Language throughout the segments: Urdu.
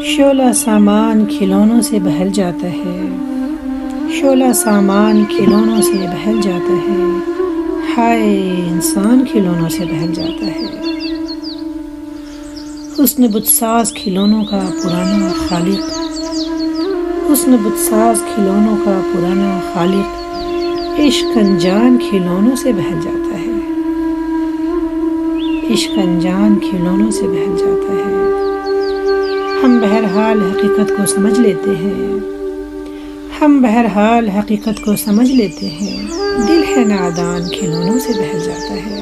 شعلہ سامان کھلونوں سے بہل جاتا ہے، شعلہ سامان کھلونوں سے بہل جاتا ہے، ہائے انسان کھلونوں سے بہل جاتا ہے۔ حسن بت ساز کھلونوں کا پرانا خالق، حسن بت ساز کھلونوں کا پرانا خالق، عشق انجان کھلونوں سے بہل جاتا ہے، عشق انجان کھلونوں سے بہل جاتا ہے۔ ہم بہرحال حقیقت کو سمجھ لیتے ہیں، ہم بہرحال حقیقت کو سمجھ لیتے ہیں، دل ہے نادان کھلونوں سے بہل جاتا ہے،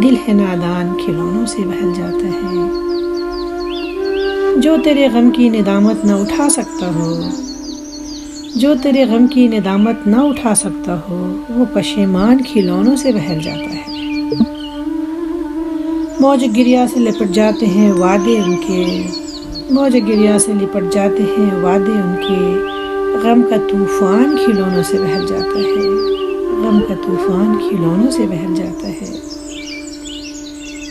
دل ہے نادان کھلونوں سے بہل جاتا ہے۔ جو تیرے غم کی ندامت نہ اٹھا سکتا ہو، جو تیرے غم کی ندامت نہ اٹھا سکتا ہو، وہ پشیمان کھلونوں سے بہل جاتا ہے۔ موج گریا سے لپٹ جاتے ہیں وعدے ان کے، موج گریا سے لپٹ جاتے ہیں وعدے ان کے، غم کا طوفان کھلونوں سے بہل جاتا ہے، غم کا طوفان کھلونوں سے بہل جاتا ہے۔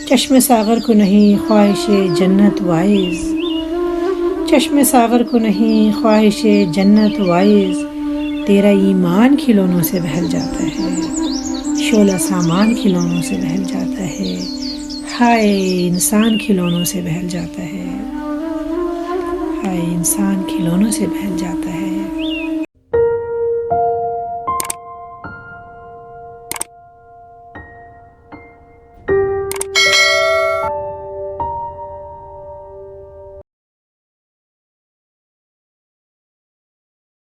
چشم ساغر کو نہیں خواہش جنت وائز، چشم ساغر کو نہیں خواہش جنت وائز، تیرا ایمان کھلونوں سے بہل جاتا ہے، شعلہ سامان کھلونوں سے بہل جاتا ہے، ہائے انسان کھلونوں سے بہل جاتا ہے، ہائے انسان کھلونوں سے بہل جاتا ہے۔